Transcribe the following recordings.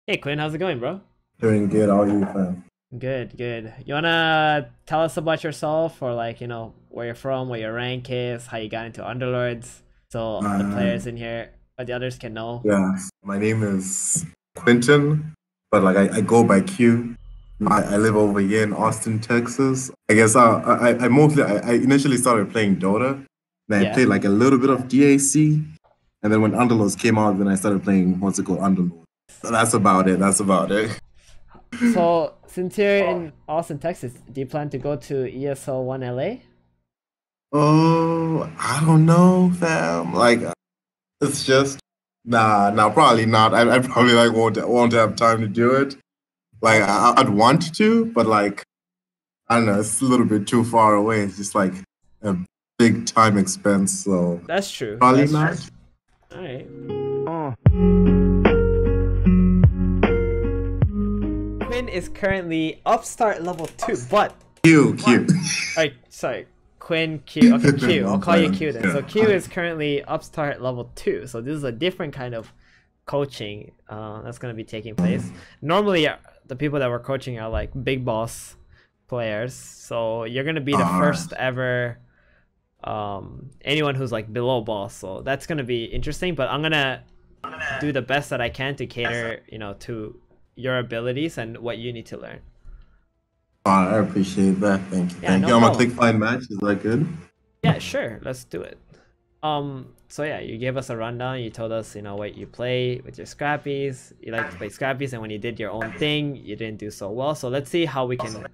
Hey Quinn, how's it going, bro? Doing good. How are you, fam? Good, good. You wanna tell us about yourself or where you're from, what your rank is, how you got into Underlords, so the Uh, players in here, but the others can know. yeah, my name is Quentin, but like I go by Q. I live over here in Austin, Texas. I guess I initially started playing Dota. Then I Yeah. played like a little bit of DAC, and then when Underlords came out, then I started playing what's it called Underlords. That's about it. That's about it. So since you're in Austin, Texas, do you plan to go to ESL One LA? Oh, I don't know, fam. Like it's just nah, probably not. I probably like won't have time to do it. Like Okay, I'd want to, but like I don't know, it's a little bit too far away. It's just like a big time expense, so that's true. probably That's true. not. All right. Quinn is currently upstart level 2, but Cute. alright, sorry. Quinn Q. Okay, Q. I'll I'm call you playing. Q then. So Yeah. Q is currently upstart level 2. So this is a different kind of coaching that's going to be taking place. Normally, the people that we're coaching are like big boss players. So you're going to be the All right. first ever anyone who's like below boss. So that's going to be interesting. But I'm going to do the best that I can to cater, to your abilities and what you need to learn. I appreciate that. Thank you. Yeah, Thank no you. I'm gonna click problem. find match. Is that good? Yeah, sure. Let's do it. So yeah, you gave us a rundown. You told us, what you play with your scrappies. You like to play scrappies, and when you did your own thing, you didn't do so well. So let's see how we can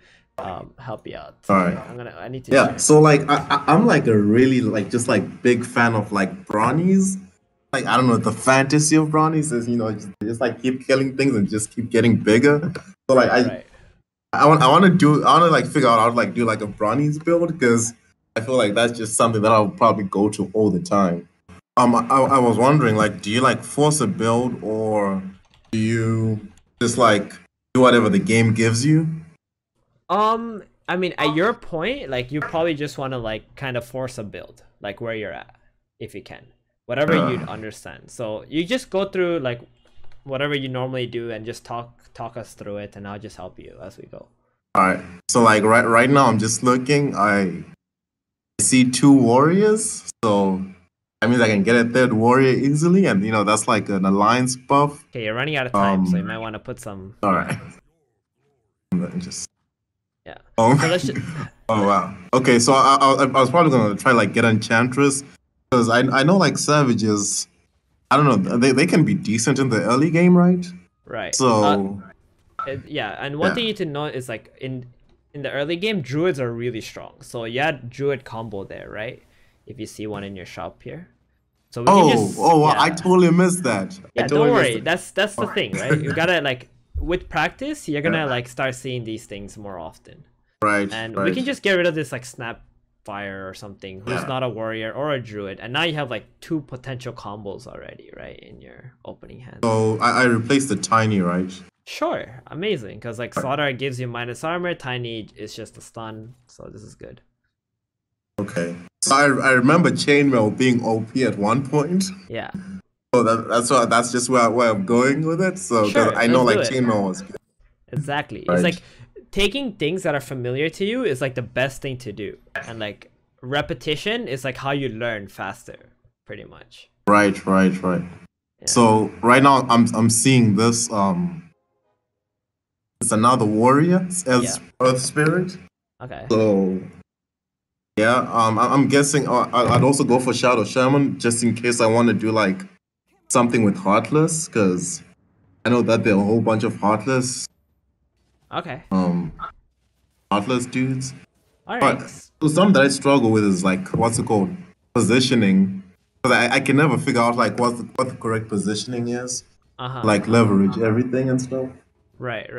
help you out. All Okay, right. I need to Yeah. share. So like I'm like a really like just like big fan of like brownies. Like I don't know, the fantasy of brownies is just like keep killing things and just keep getting bigger. So like I Right. I want to do. I want to like figure out how to like do like a brownies build because I feel like that's just something that I'll probably go to all the time. I was wondering like, do you like force a build or do you just like do whatever the game gives you? I mean, at your point, like you probably just want to like kind of force a build, like where you're at, if you can, whatever you'd Uh, understand. So you just go through like whatever you normally do and just talk us through it, and I'll just help you as we go. all right. So like right now I'm just looking. I see two warriors, so that means I can get a third warrior easily, and that's like an alliance buff. Okay, you're running out of time, so you might Um. want to put some, All right. Let me just. yeah. Oh. So let's just, Oh wow. Okay, so I was probably gonna try like get Enchantress because I know like Savages. I don't know. They can be decent in the early game, right? right. So Yeah, and one yeah. thing you need to know is like in the early game, druids are really strong. So you had druid combo there, right? If you see one in your shop here. So we can just, Wow, I yeah. totally missed that. I Yeah, don't totally missed worry. it. That's the All thing, right? You right. gotta like with practice, you're gonna Yeah. like start seeing these things more often. Right. And we Right. can just get rid of this like Snapfire or something who's Yeah. not a warrior or a druid. And now you have like two potential combos already, right, in your opening hand. So I replaced the tiny, right? Sure, amazing. Because like Slaughter gives you minus armor, Tiny is just a stun, so this is good. Okay. So I remember Chainmail being OP at one point. Yeah, So that's just where I'm going with it. So because sure, I know let's like do it. Chainmail was good, Exactly. It's right. like taking things that are familiar to you is like the best thing to do. And like repetition is like how you learn faster, pretty much. Right. Yeah. So right now I'm seeing this it's another warrior Yeah. as Earth Spirit. Okay. So yeah, I'm guessing I'd also go for Shadow Shaman just in case I want to do like something with Heartless because I know that there are a whole bunch of Okay. um Heartless dudes. All But right. something that I struggle with is like what's it called positioning because I can never figure out like what the correct positioning is Uh-huh. like leverage everything and stuff. Right.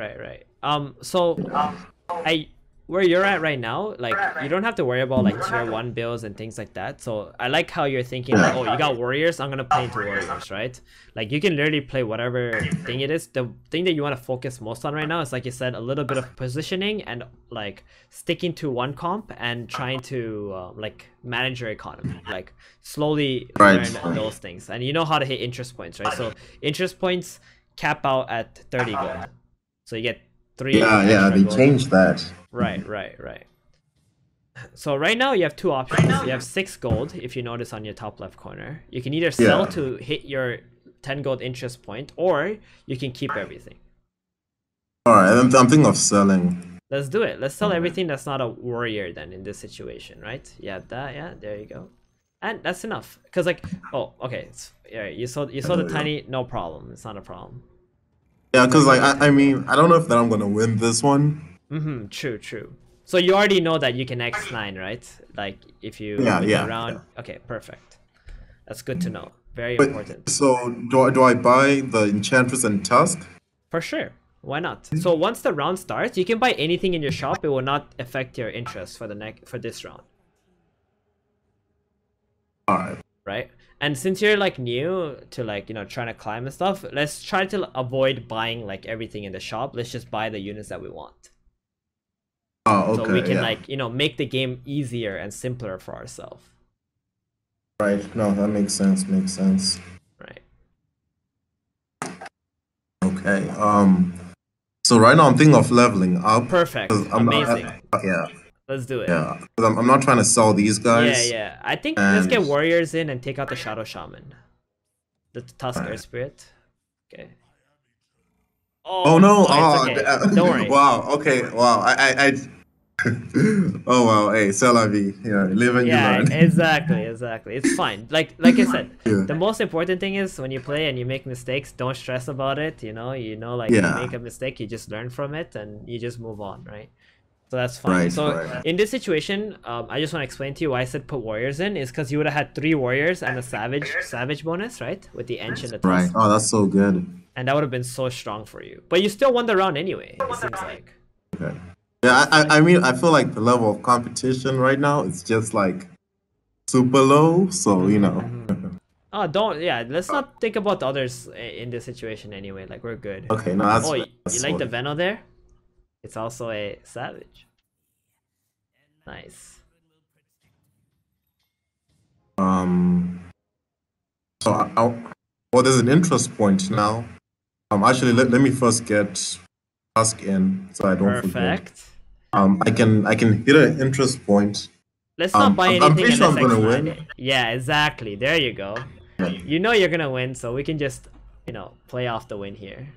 So I where you're at right now, like you don't have to worry about like tier one builds and things like that. So I like how you're thinking like, oh, you got warriors, I'm gonna play into warriors, right? Like you can literally play whatever thing it is. The thing that you want to focus most on right now is like you said, a little bit of positioning and like sticking to one comp and trying to like manage your economy, like slowly Right. learn those things. And you know how to hit interest points, right? So interest points cap out at 30 gold. So you get 3 Yeah, extra they gold. changed that. Right. So right now you have two options. You have 6 gold, if you notice on your top left corner. You can either sell to hit your 10 gold interest point, or you can keep everything. Alright, I'm thinking of selling. Let's do it. Let's sell everything that's not a warrior then in this situation, right? Yeah, that, yeah, there you go. And that's enough. Cause like, oh, okay, yeah, you saw the tiny, no problem. It's not a problem. Yeah, because like I mean, I don't know if that I'm gonna win this one. Mm-hmm. True. So you already know that you can X9, right? Like if you win the round. Yeah. Okay, perfect. That's good to know. Very important. So do I buy the Enchantress and Tusk? For sure. Why not? So once the round starts, you can buy anything in your shop. It will not affect your interest for this round. Alright. Right? And since you're like new to like, you know, trying to climb and stuff, let's try to avoid buying like everything in the shop. Let's just buy the units that we want. Oh, okay. So we can like, you know, make the game easier and simpler for ourselves. Right. No, that makes sense. Right. Okay. So right now I'm thinking of leveling up. Perfect. Amazing. Yeah. Let's do it. Yeah. Because I'm not trying to sell these guys. Yeah. I think let's get warriors in and take out the Shadow Shaman. The Tusker Spirit. Okay. Oh no! Okay. Don't worry. Wow. Okay. Wow. I Oh wow. Hey, c'est la vie. Yeah. Live and you learn. Exactly. It's fine. Like I said, the most important thing is when you play and you make mistakes, don't stress about it. You know, like you make a mistake, you just learn from it and you just move on, right? So that's fine. In this situation, I just want to explain to you why I said put warriors in is because you would have had 3 warriors and a savage bonus, right? With the Ench and the Tusk. Right. Oh, that's so good. And that would have been so strong for you. But you still won the round anyway, it seems like. Okay. Yeah, I mean, I feel like the level of competition right now is just like super low, so you know. Oh, let's not think about the others in this situation anyway. Like, we're good. Okay, no, that's. You like the Veno there? It's also a savage. Nice. So well, there's an interest point now. Actually, let me first get Tusk in so I don't forget. I can hit an interest point. Let's not buy anything. I'm pretty sure I'm gonna win. Yeah, exactly. There you go. Yeah. You know you're gonna win, so we can just, you know, play off the win here.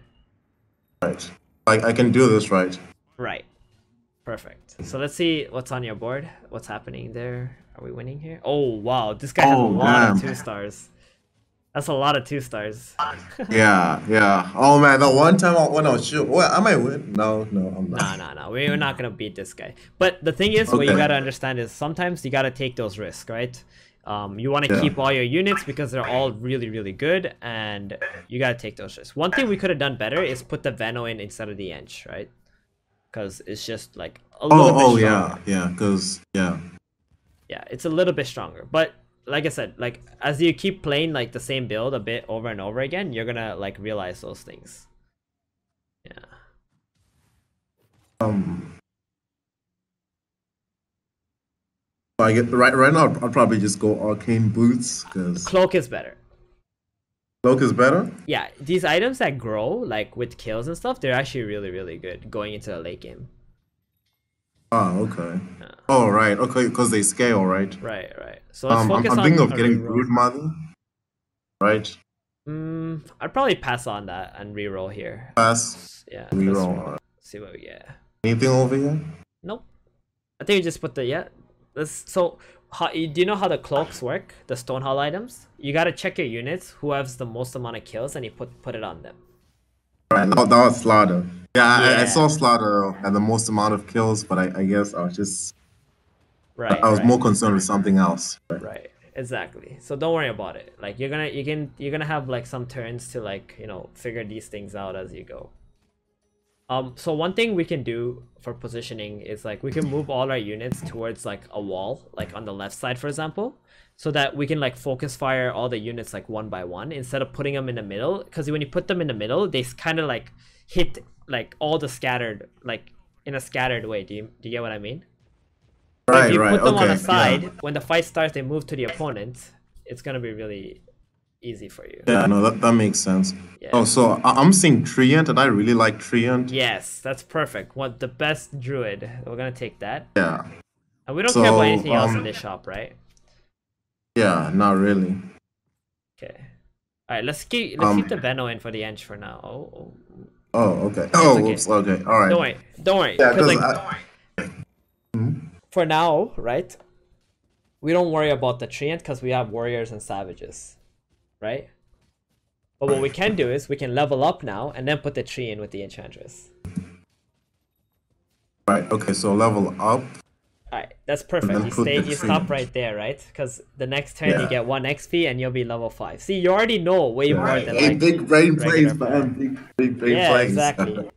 Right. I can do this, right? Right. Perfect. So let's see what's on your board. What's happening there? Are we winning here? Oh wow, this guy has a lot of 2 stars. That's a lot of 2 stars. yeah. Oh man, the one time when I was sure, well, I might win. No, I'm not. No. We're not gonna beat this guy. But the thing is, what you gotta understand is sometimes you gotta take those risks, right? You want to keep all your units because they're all really good, and you gotta take those risks. One thing we could have done better is put the Veno in instead of the Ench, right? Because it's just like a little bit stronger. Yeah, it's a little bit stronger. But like I said, like as you keep playing like the same build a bit over and over again, you're gonna like realize those things. Yeah. I get right now. I'll probably just go Arcane Boots because Cloak is better. Cloak is better? Yeah, these items that grow, like with kills and stuff, they're actually really good going into the late game. Oh, okay. Yeah. Oh, right. Okay, because they scale, right? Right. So let's focus on... I'm thinking of getting Brood Mother, right? I'd probably pass on that and reroll here. Pass? Yeah. Reroll. See what we get. Anything over here? Nope. I think you just put the... So... do you know how the cloaks work? The Stonehall items? You gotta check your units, who has the most amount of kills, and you put it on them. Right, that was Slaughter. Yeah. I saw Slaughter had the most amount of kills, but I guess I was just... I was more concerned with something else. Right, exactly. So don't worry about it. Like you're gonna have like some turns to like, you know, figure these things out as you go. So one thing we can do for positioning is like we can move all our units towards like a wall, like on the left side, for example, so that we can like focus fire all the units like one by one instead of putting them in the middle. Because when you put them in the middle, they kind of like hit like all the scattered, like in a scattered way. Do you get what I mean? Right, if you put them on the side, when the fight starts, they move to the opponent. It's gonna be really easy for you. Yeah, no, that makes sense. Yeah. Oh, so I'm seeing Treant, and I really like Treant. Yes, that's perfect. What the best druid? We're gonna take that. Yeah. And we don't care about So anything else in this shop, right? yeah, not really. Okay. All right, let's keep the Veno in for the Ench for now. Oh, okay. Oh, okay. whoops. Okay. All right. Don't worry. Yeah, Because because for now, right? We don't worry about the treant because we have warriors and savages, right? But what we can do is we can level up now and then put the tree in with the enchantress. Right. Okay. So level up. Alright, that's perfect. You stop right there, right? Because the next turn you get 1 XP and you'll be level 5. See, you already know way more than like big brain plays, man. Big brain yeah, plays. exactly.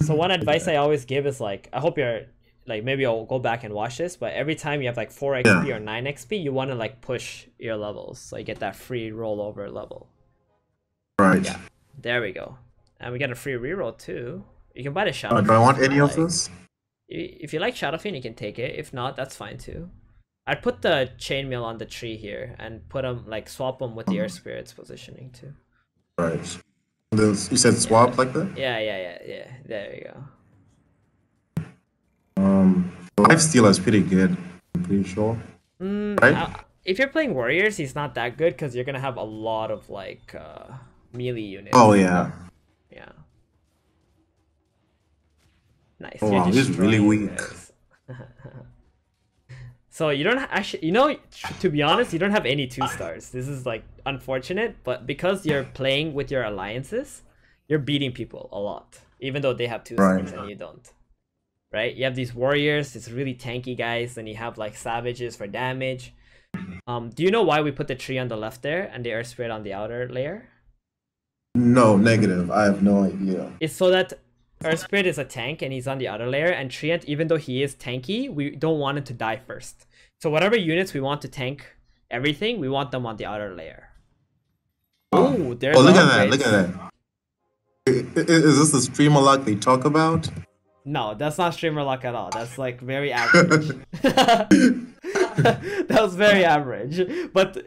So one advice I always give is like, I hope you're like, maybe I'll go back and watch this, but every time you have like 4 XP or 9 XP, you want to like push your levels so you get that free rollover level. Right. Yeah. There we go. And we get a free reroll too. You can buy the Shadow. Do I want any of this? If you like Shadowfiend, you can take it. If not, that's fine too. I'd put the chainmail on the tree here and put them like swap them with the Earth Spirit's positioning too. Right. You said swap like that? Yeah. There you go. Lifesteal is pretty good. I'm pretty sure. Right? If you're playing warriors, he's not that good because you're gonna have a lot of like melee units. Oh yeah. Yeah. Nice. Oh, wow, this is really weak. So you don't actually, you know, to be honest, you don't have any 2 stars. This is like unfortunate, but because you're playing with your alliances, you're beating people a lot, even though they have 2 stars and you don't. Right? You have these warriors, it's really tanky guys, and you have like savages for damage. Do you know why we put the tree on the left there and the Earth Spirit on the outer layer? No, negative. I have no idea. It's so that Earth Spirit is a tank and he's on the outer layer, and Treant, even though he is tanky, we don't want him to die first. So whatever units we want to tank everything, we want them on the outer layer. Oh, there's look at that! Look at that! Is this the streamer luck they talk about? No, that's not streamer luck at all. That's like very average. That was very average, but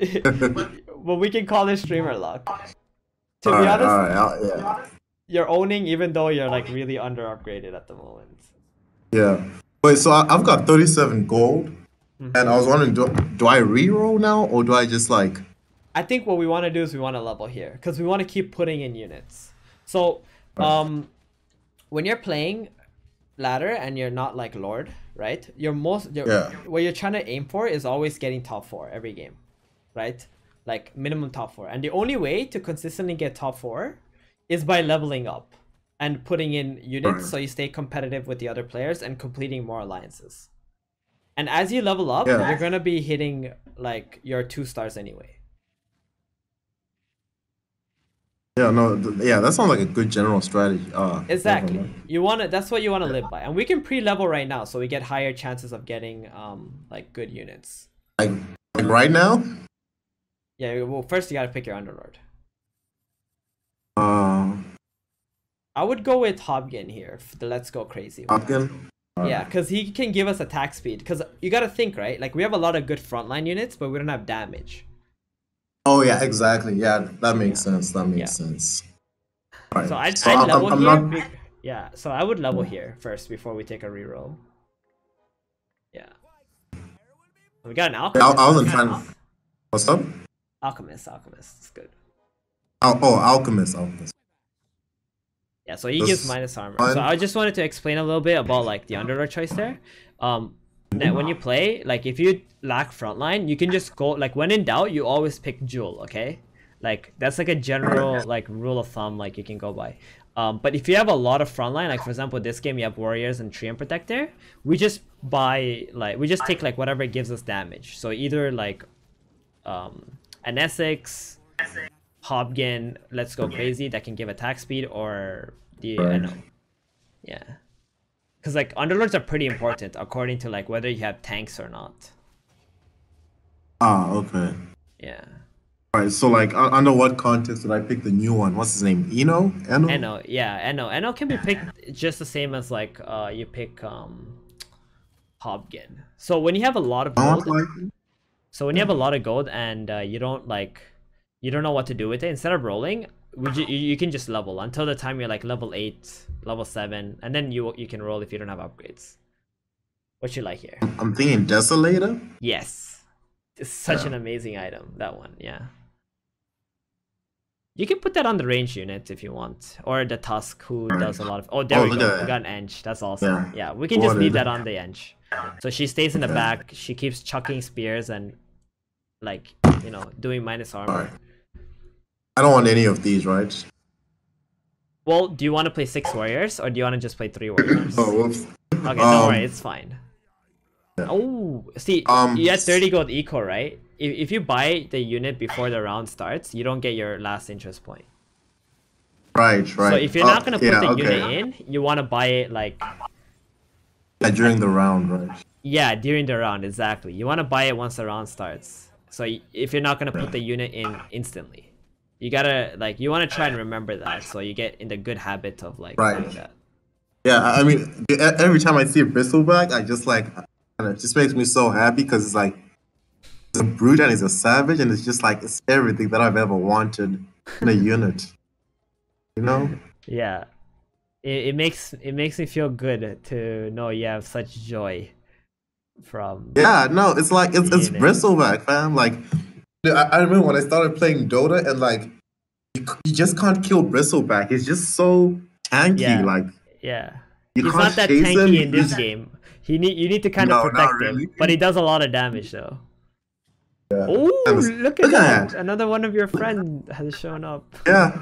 we can call it streamer luck. To be honest, you're owning even though you're like really under upgraded at the moment. Yeah. Wait, so I've got 37 gold, and I was wondering, do I reroll now, or do I just like... I think what we want to do is we want to level here, because we want to keep putting in units. So, when you're playing ladder and you're not like Lord, right? What you're trying to aim for is always getting top 4 every game, right? Like minimum top 4. And the only way to consistently get top 4 is by leveling up and putting in units so you stay competitive with the other players and completing more alliances. And as you level up, you're going to be hitting like your 2 stars anyway. Yeah, no, that sounds like a good general strategy. Exactly. That's what you want to live by. And we can pre-level right now so we get higher chances of getting like good units. Like right now? Yeah, well first you got to pick your underlord. I would go with Hobgen here, the Let's Go Crazy one. Hobgen? Yeah, because he can give us attack speed. Because you got to think, right? Like we have a lot of good frontline units, but we don't have damage. Oh yeah, exactly. Yeah, that makes sense. That makes sense. Right. So I'd level here. Yeah, so I would level here first before we take a reroll. Yeah. We got an alchemist. I wasn't trying to... What's up? Alchemist. It's good. Alchemist. Yeah, so he gives minus armor. So I just wanted to explain a little bit about like the underlord choice there. That when you play, like if you lack frontline, you can just go like when in doubt, you always pick Jewel, okay? Like that's like a general like rule of thumb like you can go by. But if you have a lot of frontline, like for example this game you have warriors and Treant Protector, we just take like whatever gives us damage. So either like an Essex, Hobgen, Let's Go Crazy that can give attack speed, or the yeah. Because like underlords are pretty important according to like whether you have tanks or not. Okay. Yeah. Alright, so like under what context did I pick the new one? What's his name? Eno? Yeah, Eno can be picked just the same as like you pick Hobgen. So when you have a lot of gold, and you don't like you don't know what to do with it, instead of rolling, you can just level until the time you're like level 8, level 7, and then you can roll if you don't have upgrades. What you like here? I'm thinking Desolator. Yes, it's such an amazing item, that one. Yeah, you can put that on the range unit if you want, or the Tusk who does a lot of. Oh, there we go. We got an Ench. That's awesome. Yeah, we can just leave that on the Ench. So she stays in the back. She keeps chucking spears and like, you know, doing minus armor. I don't want any of these, right? Well, do you want to play 6 warriors or do you want to just play 3 warriors? Oh, whoops. Okay, don't worry, it's fine. Yeah. Oh, see, you had 30 gold eco, right? If you buy the unit before the round starts, you don't get your last interest point. Right. So if you're not gonna put the unit in, you want to buy it like. Yeah, during the round, right? Yeah, during the round, exactly. You want to buy it once the round starts. So if you're not gonna put the unit in instantly, you gotta like you want to try and remember that, so you get in the good habit of like doing that. Yeah, I mean, every time I see a bristleback, I just like, it just makes me so happy because it's like, it's a brute and it's a savage, and it's just like it's everything that I've ever wanted in a unit. You know? Yeah, it makes me feel good to know you have such joy from. Yeah, no, it's like it's bristleback, fam. Like, I remember when I started playing Dota, and like, you just can't kill bristleback. It's just so tanky, like. Yeah, he's not that tanky in this game. You need to kind of protect him, but he does a lot of damage though. Yeah. Oh, look at that! Another one of your friends has shown up. Yeah.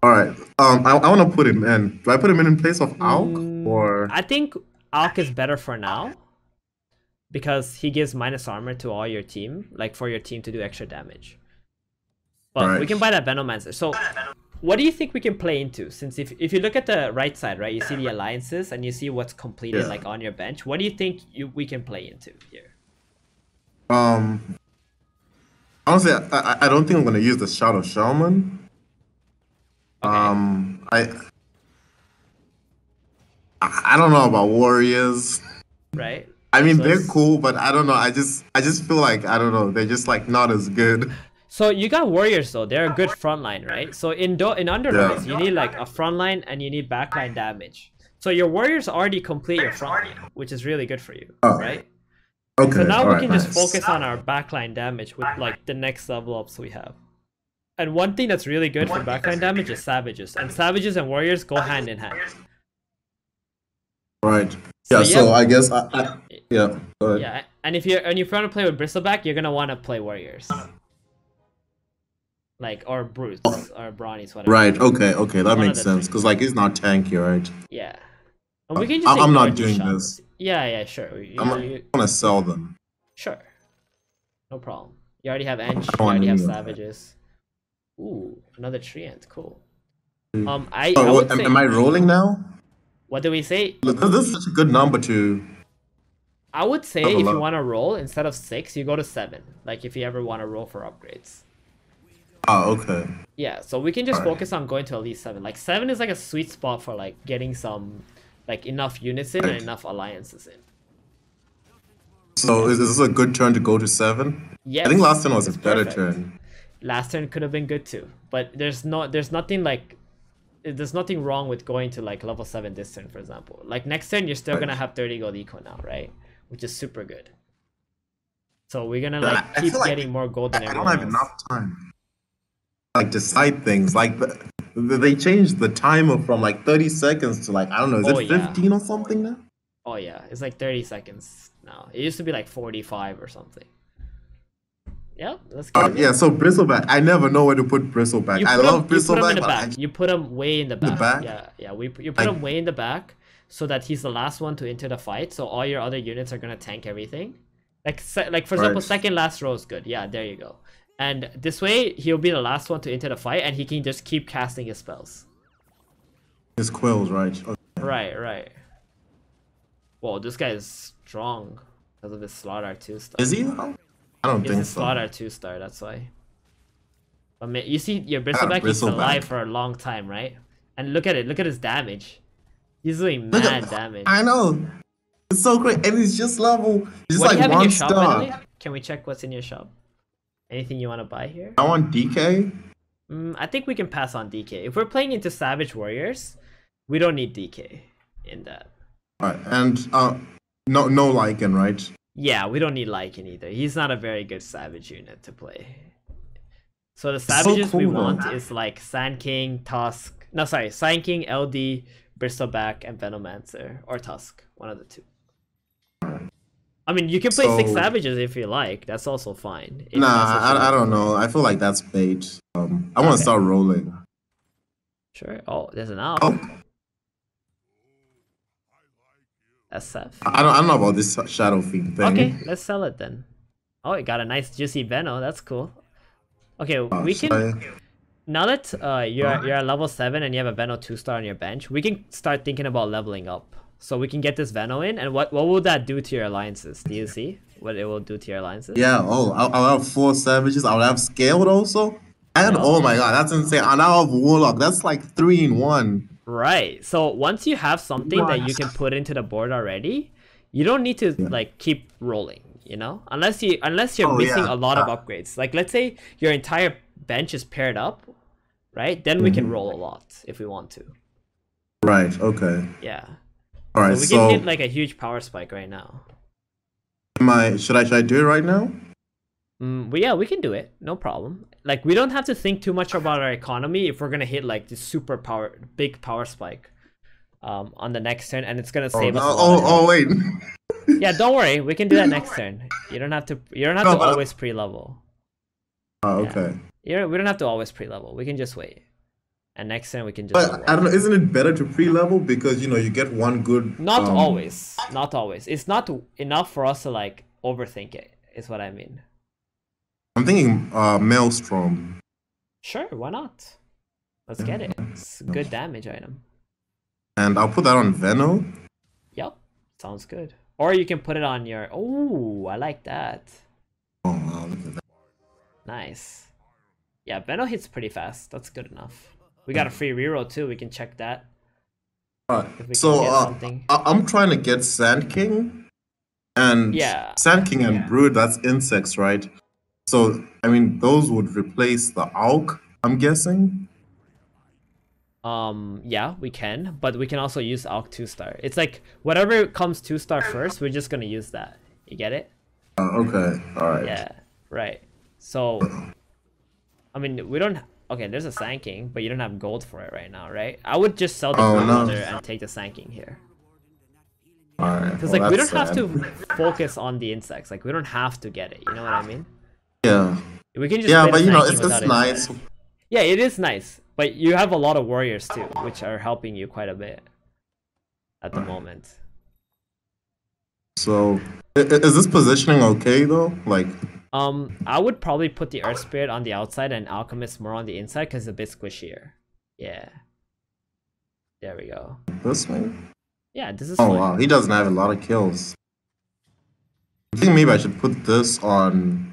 All right. I want to put him in. Do I put him in place of Alk or? I think Alk is better for now because he gives minus armor to all your team, like for your team to do extra damage. But we can buy that Venomancer. So. What do you think we can play into? Since if you look at the right side, right, you see the alliances and you see what's completed like on your bench. What do you think we can play into here? Honestly, I don't think I'm gonna use the Shadow Shaman. Okay. I don't know about warriors. Right. I mean, so they're cool, but I don't know. I just feel like I don't know. They're just like not as good. So you got warriors though, they're a good frontline, right? So in Underlords, you need like a frontline and you need backline damage. So your warriors already complete your frontline, which is really good for you, right? Okay. So now we can just focus on our backline damage with like the next level ups we have. And one thing that's really good for backline damage is savages, and savages and warriors go hand in hand. Right. Yeah. So I guess yeah. Go ahead. Yeah, and if you want to play with bristleback, you're gonna want to play warriors. Like, or brutes, or brawnies, whatever. Right, okay, that makes sense. Because, like, he's not tanky, right? Yeah. And we can just I'm not doing this. Yeah, sure. I'm going to sell them. Sure. No problem. You already have Ench, you already have Savages. Ooh, another Treant, cool. Am I rolling now? What do we say? Look, this is such a good number to... I would say if you want to roll, instead of 6, you go to 7. Like, if you ever want to roll for upgrades. Oh, okay. Yeah, so we can just focus on going to at least 7. Like 7 is like a sweet spot for like getting some, like enough units in and enough alliances in. So is this a good turn to go to 7? Yes. I think last turn was a better turn. Last turn could have been good too, but there's nothing wrong with going to like level 7 this turn, for example. Like next turn you're still gonna have 30 gold eco now, right? Which is super good. So we're gonna like keep getting more gold than everyone else. I don't have enough time. Like decide things like they changed the timer from like 30 seconds to like I don't know, is it 15 or something now? Oh yeah, it's like 30 seconds now. It used to be like 45 or something. Yeah, let's go. Yeah, so bristleback. I never know where to put bristleback. I love bristleback. You put him way in the back. Yeah. You put him way in the back so that he's the last one to enter the fight. So all your other units are gonna tank everything. Like for example, second last row is good. Yeah, there you go. And this way, he'll be the last one to enter the fight, and he can just keep casting his spells. His quills, right? Okay. Right. Whoa, this guy is strong because of his Slaughter 2-star. Is he? I don't think so. Slaughter 2-star, that's why. But you see, your bristleback keeps alive for a long time, right? And look at it. Look at his damage. He's doing mad damage. I know. It's so great, and he's just level. He's just what like do you have 1 in your shop, star. by the way? Can we check what's in your shop? Anything you want to buy here? I want DK. I think we can pass on DK. If we're playing into Savage Warriors, we don't need DK in that. Alright, and no Lycan, right? Yeah, we don't need Lycan either. He's not a very good Savage unit to play. So the Savages cool, we though. want is like Sand King, Tusk. No, sorry, Sand King, LD, Bristleback, and Venomancer. Or Tusk. One of the two. I mean, you can play 6 Savages if you like. That's also fine. Nah, I don't know. I feel like that's bait. I want to start rolling. Sure. Oh, there's an Alk. Oh, SF. I don't know about this Shadow Fiend thing. Okay, let's sell it then. Oh, it got a nice juicy Veno. That's cool. Okay, we can... Now that you're at level 7 and you have a Veno 2-star on your bench, we can start thinking about leveling up. So we can get this Veno in, and what will that do to your alliances? Do you see what it will do to your alliances? Yeah, I'll have 4 Savages. I'll have Scaled also. And oh my god, that's insane. And I'll have Warlock. That's like 3 in 1. Right. So once you have something that you can put into the board already, you don't need to like keep rolling, you know? Unless you're missing a lot of upgrades. Like let's say your entire bench is paired up, right? Then we can roll a lot if we want to. Right, okay. Yeah. Alright, so we can hit like a huge power spike right now. Should I do it right now? But yeah, we can do it. No problem. Like we don't have to think too much about our economy if we're gonna hit like this big power spike on the next turn, and it's gonna save us. Oh wait. Yeah, don't worry. We can do that next turn. You don't have to. You don't have to always pre-level. Oh, okay. Yeah. We don't have to always pre-level. We can just wait. And next turn we can just. But I don't know. Isn't it better to pre-level because you get one good? Not always. Not always. It's not enough for us to like overthink it. Is what I mean. I'm thinking Maelstrom. Sure, why not? Let's get it. It's a good damage item. And I'll put that on Veno. Yep, sounds good. Or you can put it on your... Oh, I like that. Oh, wow, look at that. Nice. Yeah, Veno hits pretty fast. That's good enough. We got a free reroll too. We can check that. So I'm trying to get Sand King. And Sand King and Brood, that's insects, right? So, I mean, those would replace the Auk, I'm guessing? Yeah, we can. But we can also use Auk 2-star. It's like, whatever comes 2-star first, we're just gonna use that. You get it? Okay, alright. Yeah, right. So, I mean, we don't... Okay, there's a Sand King, but you don't have gold for it right now, right? I would just sell the Grandmother and take the Sand King here. Alright. Because, like, we don't have to focus on the insects. Like, we don't have to get it. You know what I mean? Yeah. We can just but it's nice. Yeah, it is nice. But you have a lot of warriors too, which are helping you quite a bit at the moment. So, is this positioning okay though? Like, I would probably put the Earth Spirit on the outside and Alchemist more on the inside because it's a bit squishier. Yeah. There we go. This way? Yeah, this is. Oh wow, he doesn't have a lot of kills. I think maybe I should put this on.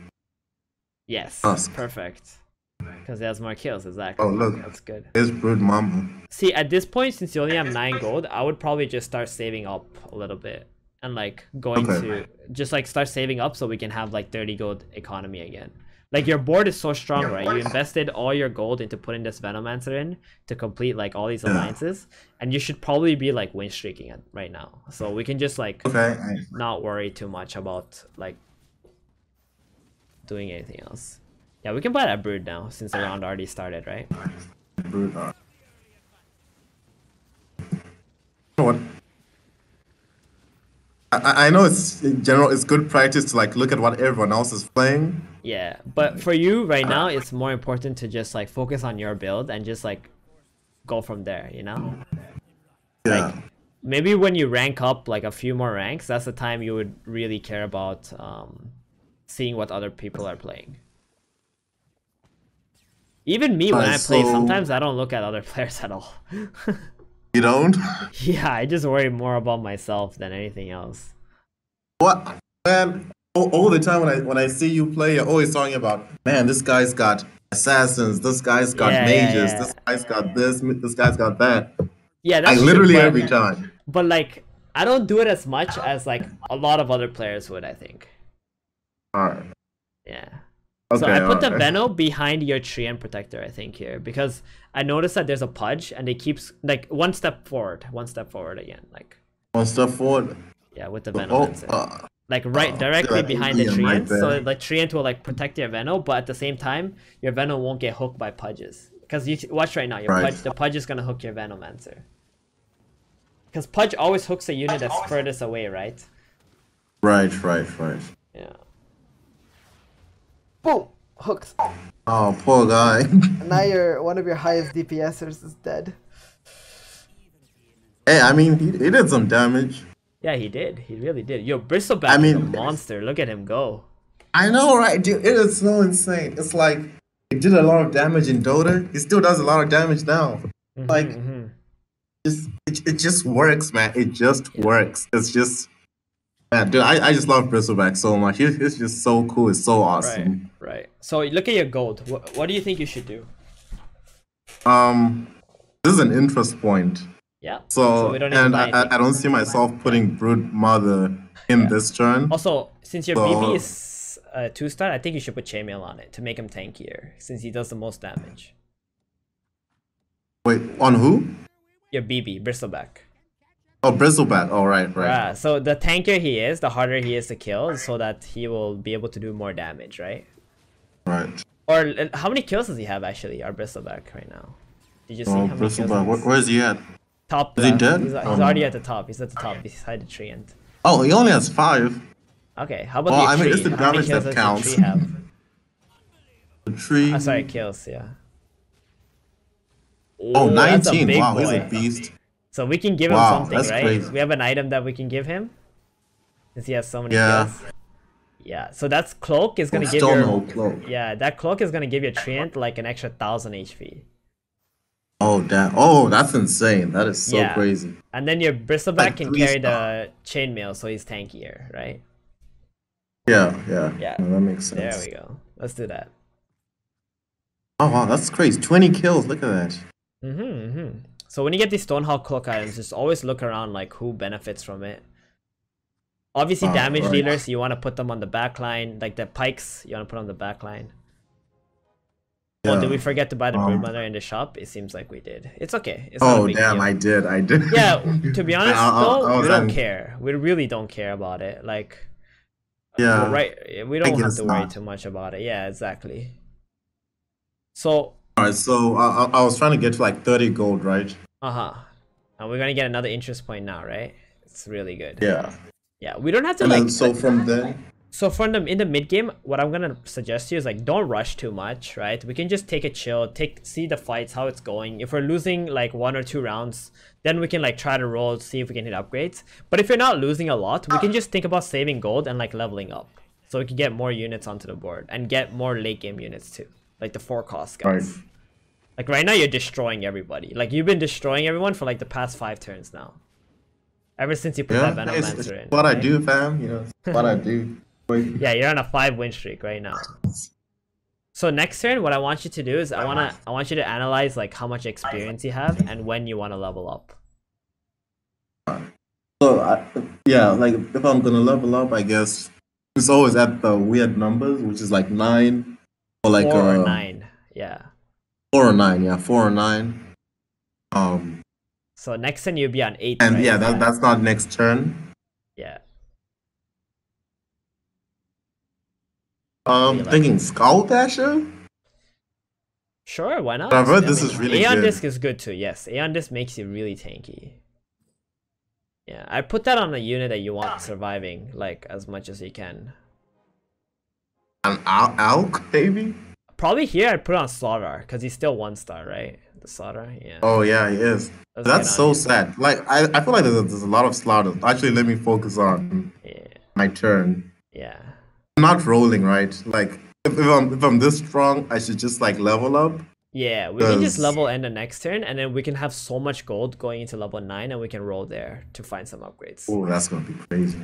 Yes, Tusk. Perfect. Because he has more kills, exactly. Oh look, that's good. There's Brood Mama. See, at this point, since you only have 9 gold, I would probably just start saving up a little bit. And like going to just like start saving up so we can have like 30 gold economy again. Like your board is so strong, right? You invested all your gold into putting this Venomancer in to complete like all these alliances, and you should probably be like win streaking it right now. So we can just like not worry too much about like doing anything else. Yeah, we can buy that Brood now since the round already started, right? Brood. What? I know it's in general it's good practice to like look at what everyone else is playing. Yeah, but for you right now, it's more important to just like focus on your build and just like go from there, you know? Yeah. Like, maybe when you rank up like a few more ranks, that's the time you would really care about seeing what other people are playing. Even me, when I play, sometimes I don't look at other players at all. You don't? Yeah, I just worry more about myself than anything else. What? Man, all the time when I see you play, you're always talking about, man, this guy's got assassins, this guy's got mages, this guy's got this guy's got that. Yeah, that's literally every time. But like, I don't do it as much as like a lot of other players would, I think. Alright. Yeah. So I Okay, put the okay. Veno behind your Treant Protector, I think, here, because I noticed that there's a Pudge, and it keeps, like, one step forward again, like, One step forward. yeah, with the Oh, Venomancer. Like, right, yeah, directly that behind the ADM right Treant, so there. the Treant will, like, protect your Veno, but at the same time, your Veno won't get hooked by Pudges. Because you watch right now, Right. the Pudge is gonna hook your Venomancer. Because Pudge always hooks a unit that's furthest away, right? Right. Yeah. Boom! Hooked. Oh, poor guy. Now one of your highest DPSers is dead. Hey, I mean, he did some damage. Yeah, he did. He really did. Yo, Bristleback I is a mean, monster. Look at him go. I know, right, dude? It is so insane. It's like it did a lot of damage in Dota. It still does a lot of damage now. Like, it just works, man. It just works. It's just, man, dude. I just love Bristleback so much. It's just so cool. It's so awesome. Right. So look at your gold. What do you think you should do? This is an interest point. Yeah. So we don't and I don't see myself putting Brood Mother in this turn. Also, since your BB is 2-star, I think you should put Chainmail on it to make him tankier, since he does the most damage. Wait, on who? Your BB, Bristleback. Oh, Bristleback. Oh, right. Yeah, so the tankier he is, the harder he is to kill, so that he will be able to do more damage, right? Right. Or how many kills does he have actually, our Bristleback right now? Did you see how many kills? Bristleback. Where is he at? Top. Is he dead? He's already at the top. He's at the top beside the tree end. Oh, he only has 5. Okay, how about Well, the I mean, tree? it's the How many damage kills that does counts. the tree have? The tree. Sorry, kills. Yeah. Oh, Ooh, that's a 19. big Wow, boy. he's a beast. So we can give him Wow, something, that's right? crazy. We have an item that we can give him, since he has so many Yeah. kills. Yeah. So that's cloak is gonna give Still your. no cloak. Yeah, that cloak is gonna give your treant like an extra 1,000 HP. Oh, damn. Oh, that's insane. That is so Yeah. crazy. And then your bristleback Like can 3 carry star. the chainmail, so he's tankier, right? Yeah. Yeah. No, that makes sense. There we go. Let's do that. Oh, wow, that's crazy. 20 kills. Look at that. So when you get these Stonehawk cloak items, just always look around like who benefits from it. Obviously, damage right. dealers, you want to put them on the back line. Like the pikes, you want to put on the back line. Yeah. Oh, did we forget to buy the Broodmother in the shop? It seems like we did. It's okay. It's not a Oh, big damn, deal. I did. Yeah, to be honest, though, we don't I'm- care. We really don't care about it. Like, Yeah. right? We don't have guess to worry not. too much about it. Yeah, exactly. So, Alright, so I was trying to get to like 30 gold, right? and we're gonna get another interest point now, right? It's really good. Yeah. Yeah, we don't have to And like. then, so from there, So from in the mid game, what I'm gonna suggest to you is like don't rush too much, right? We can just take a chill, see the fights, how it's going. If we're losing like 1 or 2 rounds, then we can like try to roll, see if we can hit upgrades. But if you're not losing a lot, we can just think about saving gold and like leveling up, so we can get more units onto the board and get more late game units too, like the 4 cost guys. Right. Like right now, you're destroying everybody. Like you've been destroying everyone for like the past 5 turns now. Ever since you put that yeah, Venomancer it's in. what I right? do, fam. You know, it's what I do. Yeah, you're on a 5-win streak right now. So next turn, what I want you to do is I want you to analyze like how much experience you have and when you want to level up. So yeah, like if I'm gonna level up, I guess it's always at the weird numbers, which is like 9 or like 4 or 9. Yeah. 4 or 9. Yeah, 4 or 9. So next turn you'll be on 8. And right? yeah, that's not next turn. Yeah. Thinking Skull Dasher. Sure, why not? I've heard this is really Aeon good. Disc is good too. Yes, Aeon Disc makes you really tanky. Yeah, I put that on a unit that you want surviving like as much as you can. An Alk, maybe? Probably here I'd put it on Slaughter because he's still 1-star, right? The Slaughter, yeah. Oh yeah, he is. Let's That's get so on sad. Like I feel like there's a lot of slaughters. Actually, let me focus on my turn. Yeah. I'm not rolling, right? Like if I'm this strong, I should just like level up. Yeah, we can just level end the next turn, and then we can have so much gold going into level 9, and we can roll there to find some upgrades. Oh, that's gonna be crazy.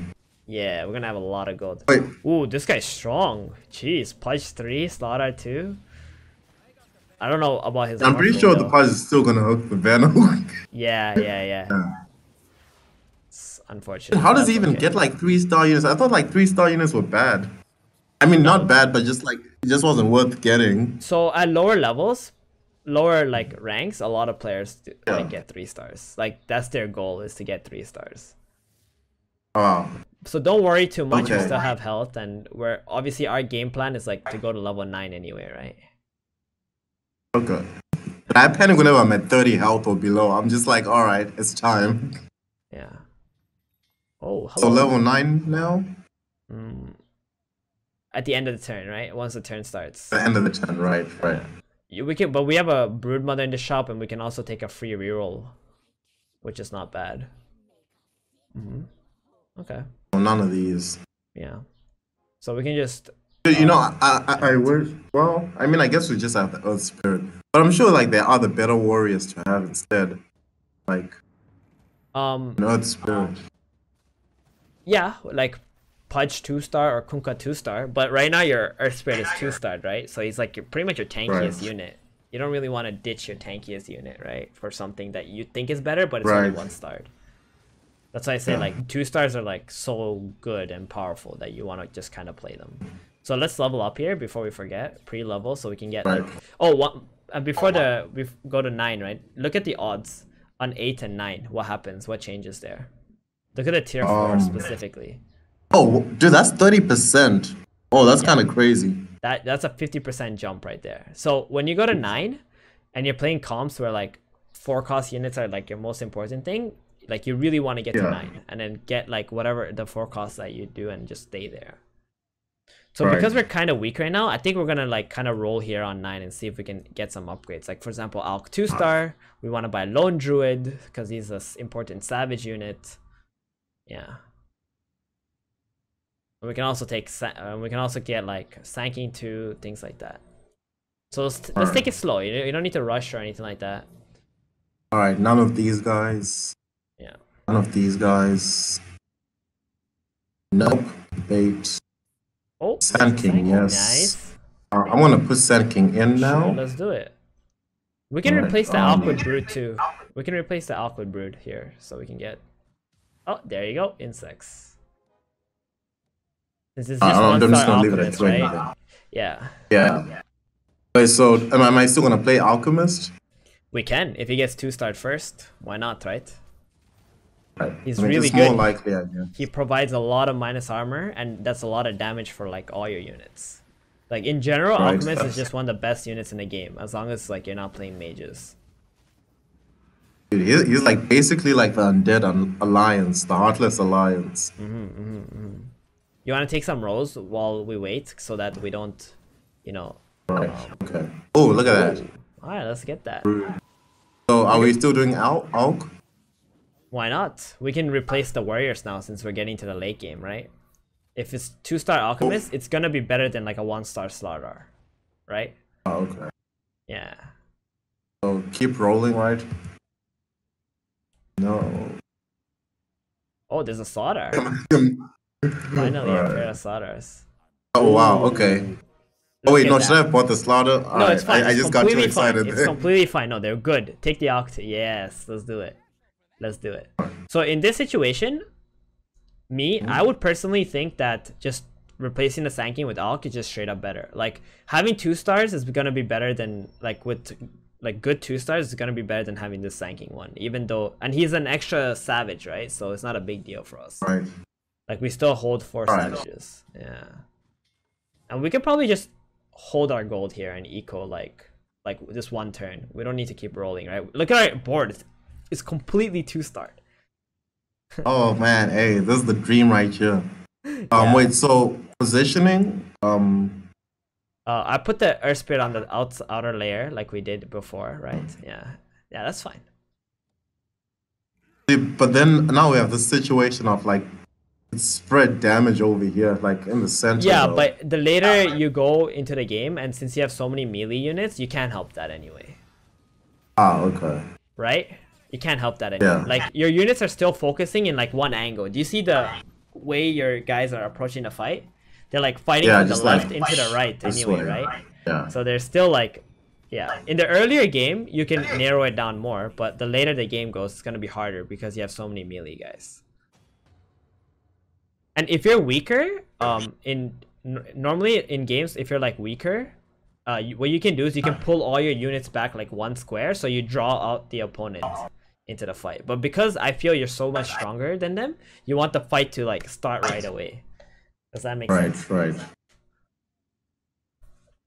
Yeah, we're gonna have a lot of gold. Wait. Ooh, this guy's strong. Jeez, Pudge 3, Slaughter 2. I don't know about his. I'm pretty sure the Pudge is still gonna hook the Venom. Yeah. It's unfortunate. How does he That's even okay. get like 3-star units? I thought like 3-star units were bad. I mean, No. not bad, but just like it just wasn't worth getting. So at lower levels, lower like ranks, a lot of players Yeah. like get 3 stars. Like that's their goal, is to get 3 stars. Oh, So don't worry too much. We okay. still have health, and we're obviously our game plan is like to go to level 9 anyway, right? Okay. But I panic whenever I'm at 30 health or below. I'm just like, all right, it's time. Yeah. Oh, So hello. level 9 now? At the end of the turn, right? Once the turn starts. The end of the turn, right, right. But we have a brood mother in the shop, and we can also take a free reroll, which is not bad. Okay. Well, none of these. Yeah. So we can just. You know, I wish. Well, I mean, I guess we just have the Earth Spirit, but I'm sure like there are the better warriors to have instead, like an Earth Spirit. Yeah, like Pudge 2-star or Kunkka 2-star, but right now your Earth Spirit is 2-starred, right? So he's like pretty much your tankiest unit. You don't really want to ditch your tankiest unit, right? For something that you think is better, but it's only 1-starred. That's why I say like 2-stars are like so good and powerful that you want to just kind of play them. So let's level up here before we forget, pre-level, so we can get like, before we go to 9, right? Look at the odds on 8 and 9. What happens? What changes there? Look at the tier 4 specifically. Oh, dude, that's 30%. Oh, that's kind of crazy. That's a 50% jump right there. So when you go to 9 and you're playing comps where like 4-cost units are like your most important thing, like you really want to get to 9 and then get like whatever the 4-costs that you do and just stay there. So because we're kind of weak right now, I think we're gonna like kind of roll here on 9 and see if we can get some upgrades. Like for example, Alk 2-star. We want to buy Lone Druid because he's an important savage unit. Yeah. We can also take we can also get like Sanking 2, things like that. So let's take it slow. You don't need to rush or anything like that. All right, none of these guys. Yeah. None of these guys. Nope. Bait. Oh, Sand King, yes. Nice. I'm gonna put Sand King in now. Sure, let's do it. We can replace the Alkwood Brood too. We can replace the Alkwood Brood here, so we can get. Oh, there you go, insects. This is just I'm just 1-star gonna leave it at Alchemist, 20. right? Yeah. Yeah. Wait, so am I still gonna play Alchemist? We can if he gets 2-starred first. Why not, right? He's I mean, really it's good. More likely, I guess. He provides a lot of minus armor, and that's a lot of damage for like all your units. Like in general, Alchemist is just one of the best units in the game, as long as like you're not playing mages. Dude, he's like basically like the Undead Alliance, the Heartless Alliance. You want to take some rolls while we wait, so that we don't, you know. Right. Okay. Oh, look at that. All right, let's get that. So are we still doing Alk? Why not? We can replace the warriors now since we're getting to the late game, right? If it's 2-star Alchemist, it's gonna be better than like a 1-star Slardar, right? Oh, okay. Yeah. So keep rolling, right? No. Oh, there's a Slardar. Finally, a pair of Slardars. Oh wow. Okay. Oh wait, no. Should I have bought the Slaughter? No, it's fine. I just got too excited. It's completely fine. No, they're good. Take the Oct. Yes, let's do it. Let's do it. So in this situation, I would personally think that just replacing the Sanking with Alk is just straight up better. Like having 2-stars is gonna be better than like with like good 2-stars is gonna be better than having this Sanking one. Even though, and he's an extra savage, right? So it's not a big deal for us. Right. Like we still hold 4 savages. Yeah. And we could probably just hold our gold here and eco like this one turn. We don't need to keep rolling, right? Look at our board. It's completely 2-starred. Oh man, hey, this is the dream right here. Wait, so positioning? I put the Earth Spirit on the outer layer like we did before, right? Yeah. Yeah, that's fine. But then now we have the situation of like spread damage over here, like in the center. Yeah, but the later you go into the game, and since you have so many melee units, you can't help that anyway. Ah, okay. Right? You can't help that anyway. Yeah. Like your units are still focusing in like one angle. Do you see the way your guys are approaching the fight? They're like fighting from the left into the right anyway, right? Yeah. So they're still like, yeah. In the earlier game, you can narrow it down more, but the later the game goes, it's gonna be harder because you have so many melee guys. And if you're weaker, in normally in games, if you're like weaker, what you can do is you can pull all your units back like one square, so you draw out the opponent into the fight. But because I feel you're so much stronger than them, you want the fight to like start right away. Does that make sense? Right.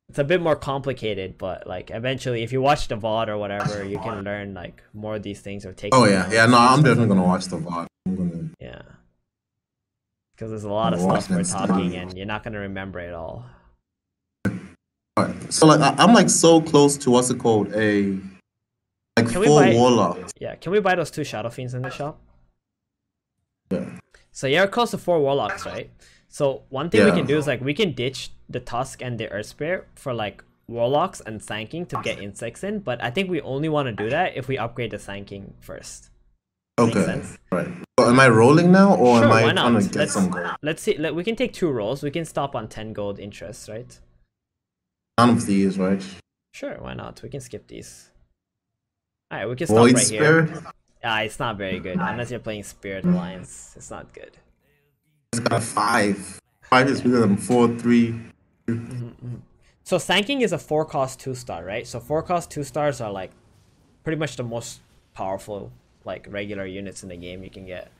It's a bit more complicated, but like eventually, if you watch the VOD or whatever, you can learn like more of these things or take. Oh yeah. No, I'm definitely gonna watch the VOD. Yeah. Because there's a lot of stuff we're talking, and you're not gonna remember it all. Alright, so like I'm like so close to what's it called, like Can 4 warlocks. Yeah, can we buy those 2 Shadow Fiends in the shop? Yeah. So you're close to 4 warlocks, right? So one thing we can do is like we can ditch the Tusk and the Earth Spirit for like warlocks and Sanking to get insects in, but I think we only want to do that if we upgrade the Sanking first. Okay. Right. So am I rolling now, or Sure, am I why not? gonna get some gold? Let's see. We can take 2 rolls. We can stop on 10 gold interest, right? None of these, right? Sure, why not? We can skip these. Alright, we can stop Void right Spirit? here. It's not very good. Unless you're playing Spirit Alliance. It's not good. It's got 5. 5 is bigger than 4, 3. So Sanking is a 4 cost 2-star, right? So 4 cost 2-stars are like pretty much the most powerful like regular units in the game you can get.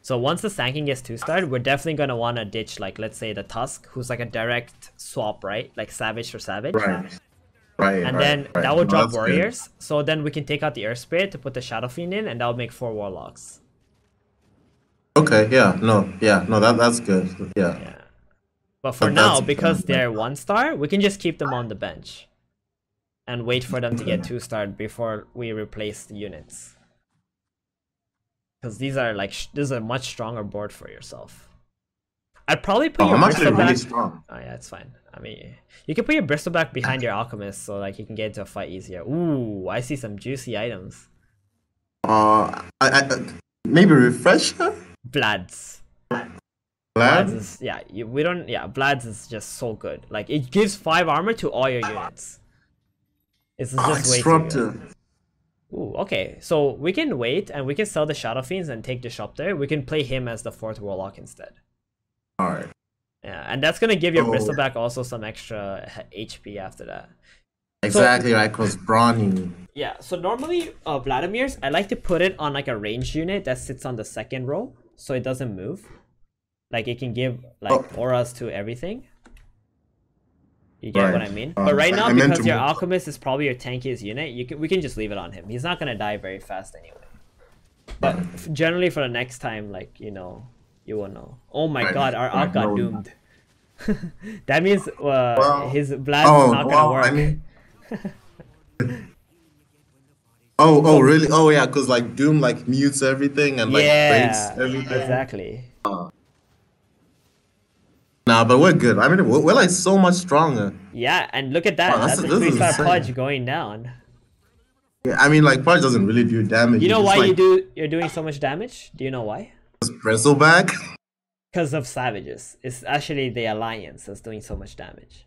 So once the Sanking gets 2-starred, we're definitely gonna want to ditch like, let's say, the Tusk, who's like a direct swap, right? Like Savage for Savage. Right. And then that will drop Warriors. Good. So then we can take out the Earth Spirit to put the Shadow Fiend in, and that will make 4 Warlocks. Okay, no, that's good. Yeah. But for now, because they're 1-star, we can just keep them on the bench and wait for them to get 2-starred before we replace the units. Because these are like this is a much stronger board for yourself. I'd probably put your Bristleback. Really strong. Oh yeah, it's fine. I mean, you can put your Bristleback behind your Alchemist, so like you can get into a fight easier. Ooh, I see some juicy items. Maybe Refresher. Blads. Blads is Blads is just so good. Like it gives 5 armor to all your units. It's just way too good. Ooh, okay. So we can wait and we can sell the Shadow Fiends and take Disruptor. We can play him as the 4th Warlock instead. Alright. Yeah, and that's gonna give your Bristleback also some extra HP after that. Exactly, right, because brawny. Yeah, so normally Vladimir's, I like to put it on like a ranged unit that sits on the 2nd row so it doesn't move. Like it can give like auras to everything. You get what I mean? But right now, because your Alchemist is probably your tankiest unit, we can just leave it on him. He's not gonna die very fast anyway. But generally for the next time, like, you know, you will know. Oh my god, our Alch got doomed. That means his blast is not gonna work. Really? Oh yeah, because like Doom like mutes everything and like breaks everything. Exactly. Nah, but we're good. I mean, we're like so much stronger. Yeah, and look at that. That's a 3-star Pudge going down. Yeah, I mean, like Pudge doesn't really do damage. You know why you're doing so much damage? Do you know why? Bristleback? Because of Savages. It's actually the Alliance that's doing so much damage.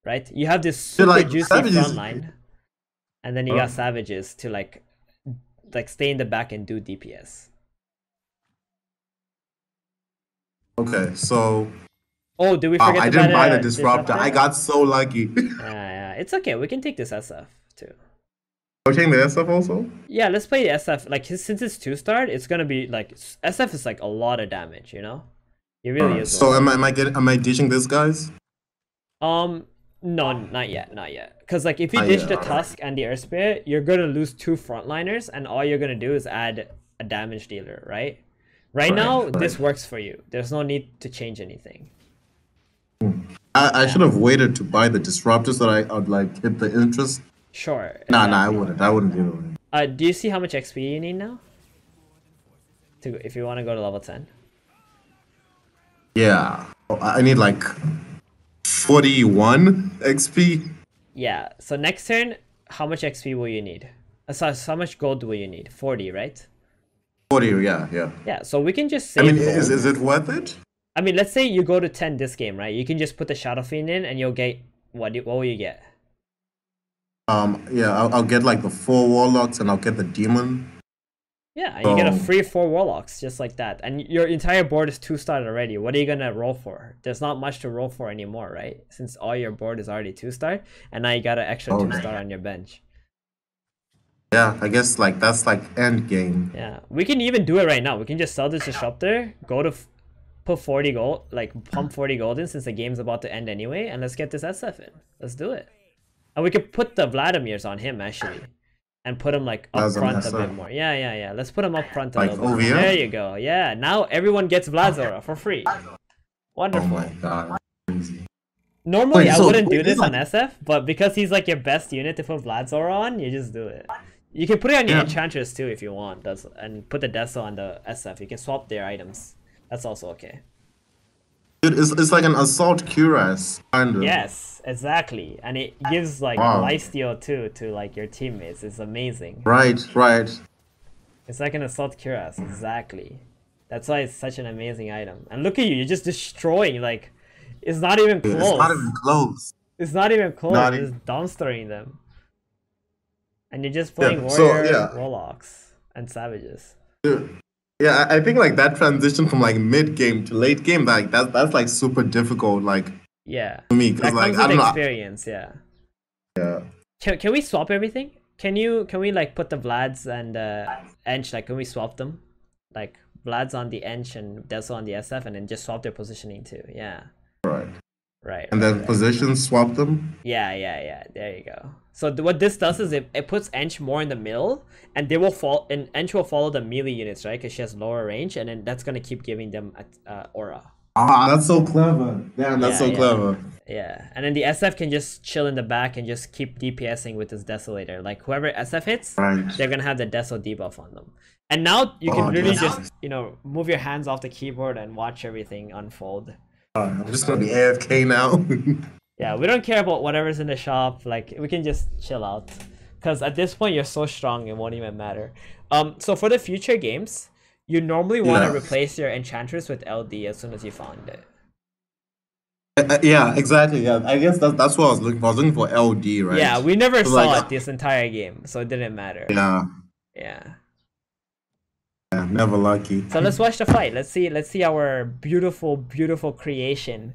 Right? You have this super juicy front line, and then you got Savages to like stay in the back and do DPS. Okay, so... Oh, did we forget I didn't buy the Disruptor. I got so lucky. Yeah, it's okay. We can take this SF too. We're taking the SF also? Yeah, let's play the SF. Like, since it's 2-starred, it's gonna be like SF is like a lot of damage, you know? It really is. So am I ditching this, guys? No, not yet. Because like if you ditch the Tusk and the Earth Spirit, you're gonna lose 2 frontliners, and all you're gonna do is add a damage dealer, right? Right now, this works for you. There's no need to change anything. I should have waited to buy the Disruptor so that I'd like hit the interest. Sure. Nah, I wouldn't do it. Do you see how much XP you need now? If you want to go to level 10. Yeah, I need like 41 XP. Yeah. So next turn, how much XP will you need? So how much gold will you need? 40, right? 40, yeah. Yeah. So we can just save. I mean, is it worth it? I mean, let's say you go to 10 this game, right? You can just put the Shadow Fiend in, and you'll get what will you get? Yeah, I'll get like the 4 Warlocks, and I'll get the Demon. Yeah, and you get a free 4 warlocks just like that, and your entire board is 2-star already. What are you gonna roll for? There's not much to roll for anymore, right? Since all your board is already 2-star, and now you got an extra 2-star on your bench. Yeah, I guess like that's like end game. Yeah, we can even do it right now. We can just sell this disruptor, go to put 40 gold, like pump 40 gold in since the game's about to end anyway, and let's get this SF in. Let's do it. And we could put the Vladimirs on him actually. And put him like up front a bit more. Yeah. Let's put him up front a little bit. Over There you go. Yeah, now everyone gets Vladzora for free. Wonderful. Oh my god. Crazy. Normally I wouldn't do this on SF, but because he's like your best unit to put Vladzora on, you just do it. You can put it on your Enchantress too if you want, and put the Deso on the SF. You can swap their items. That's also okay. Dude, it's like an assault cuirass, kind of. Yes, exactly. And it gives like lifesteal too to like your teammates. It's amazing. Right. It's like an assault cuirass, exactly. That's why it's such an amazing item. And look at you, you're just destroying, like, it's not even close. It's not even close. It's not even close, you're just dumpstering them. And you're just playing warrior, warlocks, and savages. Dude. Yeah, I think like that transition from like mid game to late game, like that's like super difficult, like for me, because like I don't know. Experience, yeah. Can we swap everything? Can we like put the Vlads and Ench, like can we swap them? Like Vlad's on the Ench and Deso on the SF, and then just swap their positioning too. Yeah. Right. And then position swap them? Yeah. There you go. So what this does is it puts Ench more in the middle, and they will fall. And Ench will follow the melee units, right? Because she has lower range, and then that's gonna keep giving them aura. That's so clever. Damn, that's so clever. Yeah, and then the SF can just chill in the back and just keep DPSing with this Desolator. Like whoever SF hits, they're gonna have the Deso debuff on them. And now you can really just move your hands off the keyboard and watch everything unfold. I'm just gonna be AFK now. Yeah, we don't care about whatever's in the shop. Like we can just chill out, because at this point you're so strong it won't even matter. So for the future games, you normally want to replace your Enchantress with LD as soon as you found it. Yeah, exactly. Yeah, I guess that's what I was looking for. I was looking for LD, right? Yeah, we never saw it this entire game, so it didn't matter. Yeah, never lucky. So let's watch the fight. Let's see our beautiful creation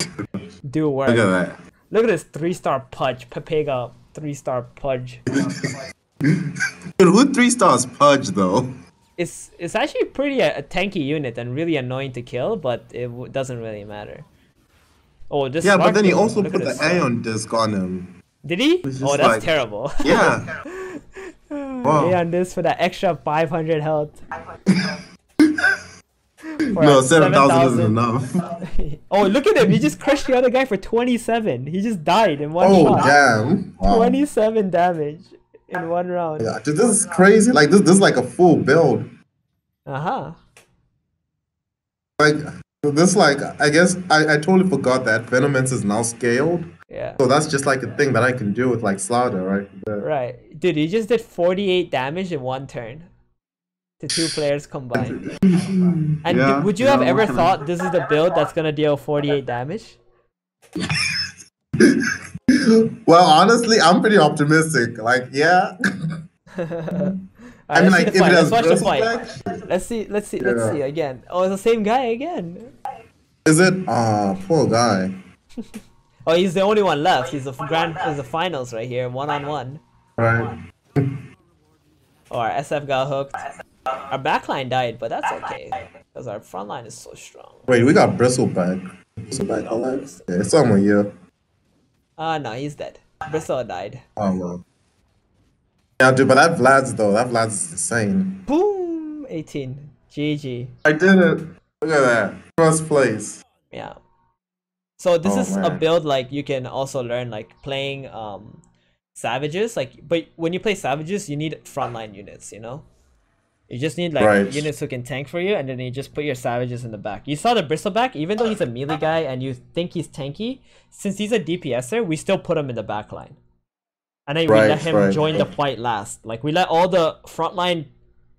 do work. Look at that. Look at this 3-star Pudge. Pepega 3-star Pudge. Dude, who 3 stars Pudge though? It's actually pretty a tanky unit and really annoying to kill, but it doesn't really matter. Oh, this. Yeah, but then he also put the Aeon disc on him. Did he? Oh, that's like, terrible. Yeah. Wow. Aeon disc for that extra 500 health. No, 7,000 isn't enough. Oh, look at him! He just crushed the other guy for 27. He just died in one shot. Oh, damn! Wow. 27 damage in one round. Yeah, dude, this is crazy. Like this is like a full build. Like this, like I guess I totally forgot that Venomance is now scaled. Yeah. So that's just like a thing that I can do with like Slaughter, right? Right, dude. He just did 48 damage in one turn. The 2 players combined. And would you have ever thought this is the build that's gonna deal 48 damage? Well, honestly, I'm pretty optimistic. Like, yeah. I mean, like, if it has let's watch the fight. Let's see again. Oh, it's the same guy again. Is it? Poor guy. Oh, he's the only one left. He's the finals right here, 1-on-1. Right. Oh, our SF got hooked. Our backline died, but that's okay, because our front line is so strong. Wait, we got Bristleback. Bristleback alive? Yeah, it's someone here. No, he's dead. Bristle died. Oh, well. Yeah, dude, but that Vlad's insane. Boom! 18. GG. I did it. Look at that. First place. Yeah. So this is a build, like, you can also learn, like, playing Savages. Like, but when you play Savages, you need frontline units, you know? You just need like units who can tank for you, and then you just put your Savages in the back. You saw the Bristleback, even though he's a melee guy and you think he's tanky, since he's a DPSer, we still put him in the back line. And then we let him join the fight last. Like, we let all the frontline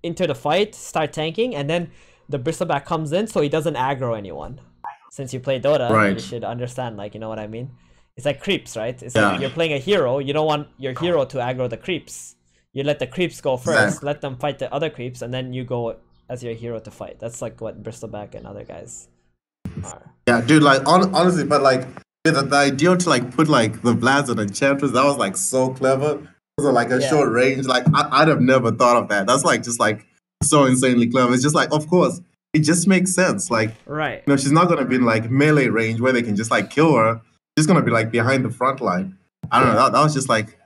into the fight, start tanking, and then the Bristleback comes in so he doesn't aggro anyone. Since you play Dota, you should understand, like, you know what I mean? It's like creeps, right? It's like you're playing a hero, you don't want your hero to aggro the creeps. You let the creeps go first, Exactly. let them fight the other creeps, and then you go as your hero to fight. That's like what Bristleback and other guys are. Yeah, dude, like honestly, but like the idea to like put like the Vlads and Enchantress, that was like so clever. Because of like a Yeah. short range, like I'd have never thought of that. That's like just like so insanely clever. It's just like, of course, it just makes sense. Like, Right. she's not gonna be in like melee range where they can just like kill her. She's gonna be like behind the front line. I don't know. Yeah. That was just like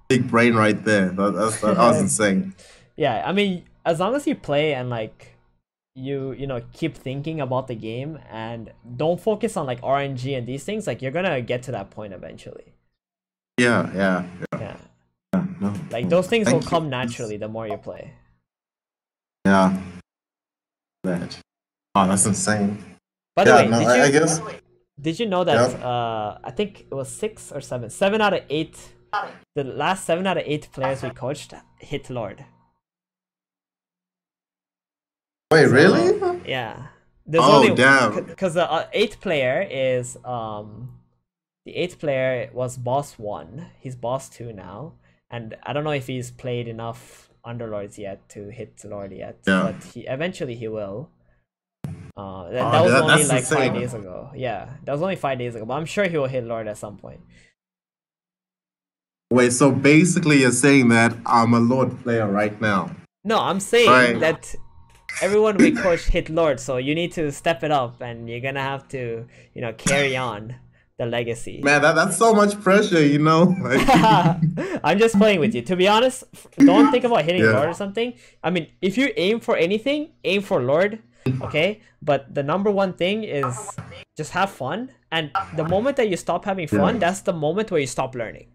big brain right there. That was insane. Yeah, I mean, as long as you play and like you know keep thinking about the game and don't focus on like RNG and these things, like you're gonna get to that point eventually. Yeah, yeah, Yeah, yeah. No, like no, those things will thank you. come naturally the more you play. Yeah, that. Oh, that's insane. By the Yeah, way, no, I guess. did you know Yeah. that I think it was 7 out of 8, the last 7 out of 8 players we coached hit Lord. Wait, So, really? yeah, there's Oh, only damn. because the eighth player is the eighth player was boss 1. He's boss 2 now, and I don't know if he's played enough Underlords yet to hit Lord yet, Yeah. but he eventually he will. That Oh, was only that's like 5 insane. days ago. Yeah, that was only 5 days ago, but I'm sure he will hit Lord at some point. Wait, so basically you're saying that I'm a Lord player right now, No, I'm saying right? that everyone we coach hit Lord, so you need to step it up, and you're gonna have to, you know, carry on the legacy. Man, that's so much pressure, you know? Like, I'm just playing with you. To be honest, don't think about hitting Lord yeah. or something. I mean, if you aim for anything, aim for Lord, okay? But the number one thing is just have fun. And the moment that you stop having fun, Yeah. that's the moment where you stop learning,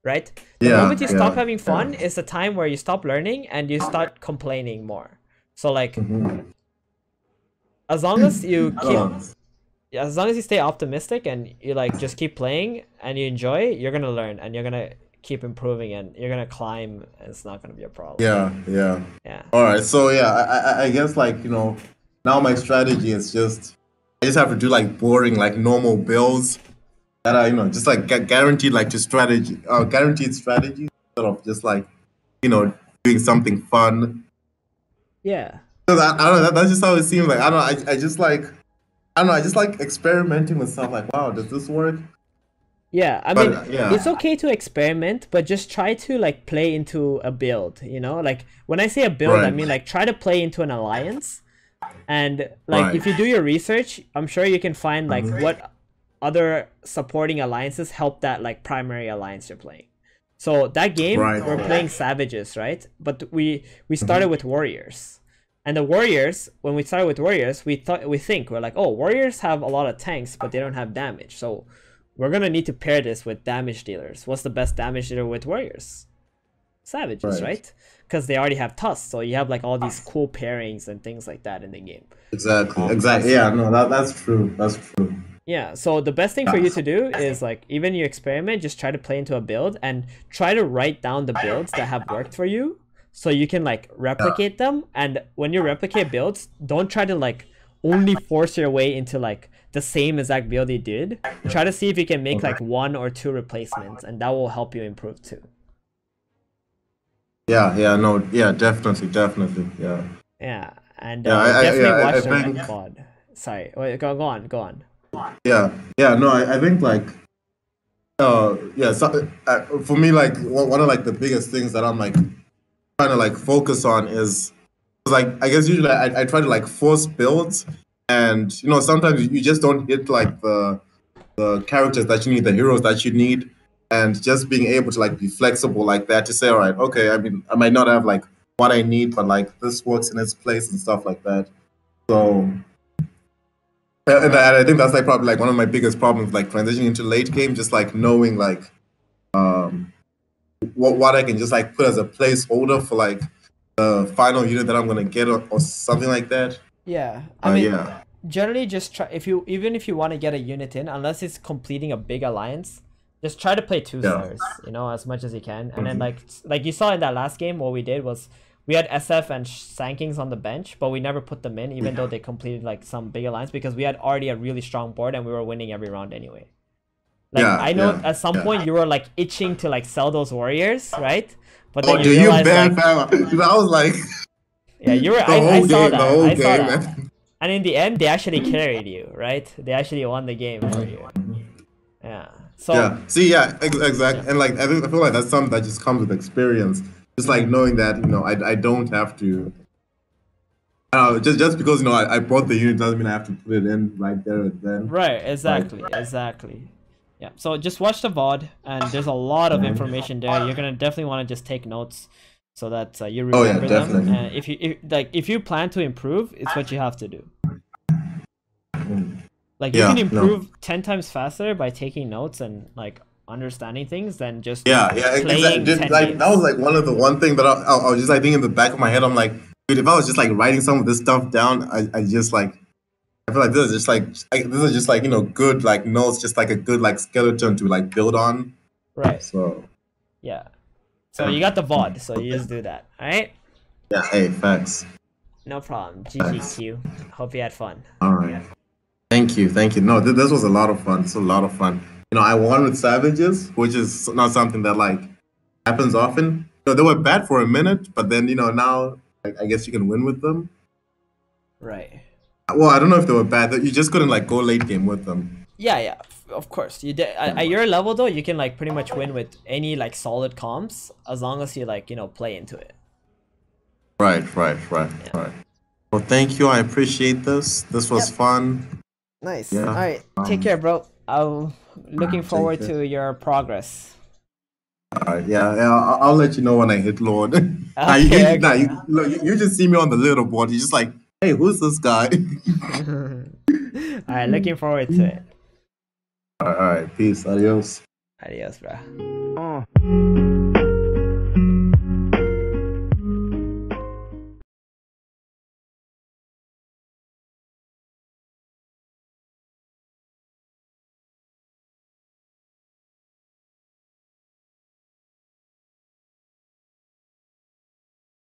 right? The Yeah, moment you stop yeah, having fun is the time where you stop learning and you start complaining more. So like, as long as you keep Oh, as long as you stay optimistic and you like just keep playing and you enjoy, you're gonna learn and you're gonna keep improving and you're gonna climb. And it's not gonna be a problem. yeah, yeah. Yeah. All right, so yeah, I guess like, now my strategy is I just have to do like boring, like normal builds that are, just like guaranteed like to strategy, guaranteed strategy instead of just like, you know, doing something fun. Yeah. 'Cause I don't know, that's just how it seems like. I don't know, I just like, I don't know, I just like experimenting with stuff like, wow, does this work? Yeah. I But mean, yeah, it's okay to experiment, but just try to like play into a build, you know? Like when I say a build, I right, mean like try to play into an alliance. And like right. if you do your research, I'm sure you can find like Mhm. what other supporting alliances help that like primary alliance you're playing. So that game Right. we're playing savages, right? But we started Mhm. with warriors. And the warriors, when we started with warriors, we're like, oh, warriors have a lot of tanks, but they don't have damage. So we're gonna need to pair this with damage dealers. What's the best damage dealer with warriors? Savages, Right. right? Because they already have tusks, so you have like all these cool pairings and things like that in the game. Exactly. Exactly. Yeah, no, that's true. That's true. Yeah, so the best thing for you to do is like even you experiment, just try to play into a build and try to write down the builds that have worked for you so you can like replicate them. And when you replicate builds, don't try to like only force your way into like the same exact build you did. Try to see if you can make Okay. like 1 or 2 replacements, and that will help you improve too. Yeah, yeah, no, yeah, definitely, definitely. Yeah. Yeah, and Yeah, definitely I watch the think, red pod. Sorry, wait, go on, go on. yeah, yeah, no, I think like, yeah, so, for me, like, one of like the biggest things that I'm like trying to like focus on is like, I guess usually I try to like force builds, and sometimes you just don't hit like the characters that you need, the heroes that you need, and just being able to like be flexible like that to say, all right, okay, I mean, I might not have like what I need, but like this works in its place and stuff like that. So, Right. and I think that's like probably like one of my biggest problems, like transitioning into late game, just like knowing like um what I can just like put as a placeholder for like the final unit that I'm gonna get or something like that. Yeah, I mean, Yeah, generally just try even if you want to get a unit in, unless it's completing a big alliance, just try to play two yeah, stars, you know, as much as you can. And then mhm, like you saw in that last game, what we did was we had SF and Sankings on the bench, but we never put them in, even though they completed like some big alliance because we had already a really strong board and we were winning every round anyway. Like yeah, I know yeah, at some yeah, point you were like itching to like sell those warriors, right? but then Oh, you dude, you realize bad like, fam. Dude, I was like, yeah, you were. the I whole saw game, the that. whole I saw game, that. man. And in the end, they actually carried you, right? They actually won the game for you. Yeah. So Yeah. See, yeah, exactly. yeah. And like, I feel like that's something that just comes with experience. Just like knowing that, I don't have to. I don't know, just because I bought the unit doesn't mean I have to put it in right there and then. Right. Like, Exactly. Yeah. So just watch the VOD, and there's a lot of information there. You're gonna definitely want to just take notes so that you oh yeah, remember them. definitely. And if you plan to improve, it's what you have to do. Like you can Yeah, no. improve 10 times faster by taking notes and like understanding things than just Yeah, playing exactly. 10 Like that was games. like one thing that I was just like thinking in the back of my head. I'm like, dude, if I was just like writing some of this stuff down, I just like I feel like this is just like good like notes, just like a good like skeleton to like build on. Right. So Yeah. So you got the VOD, so you just do that. All right? yeah, hey, facts. No problem. Facts. GGQ. Hope you had fun. All right. Thank you, thank you. No, this was a lot of fun. This was a lot of fun. I won with savages, which is not something that like happens often. They were bad for a minute, but then now like, I guess you can win with them. Right. Well, I don't know if they were bad. You just couldn't like go late game with them. Yeah. Of course. At your level though, you can like pretty much win with any like solid comps as long as you like, play into it. Right. Yeah. Well, thank you. I appreciate this. This was fun. Nice. Yeah. All right. Take care, bro. I'm looking Take forward care. to your progress. All right. Yeah. I'll let you know when I hit Lord. Okay. Look, you just see me on the leaderboard. You're just like, hey, who's this guy? All right. Looking forward to it. All right. Peace. Adios. Adios, bro.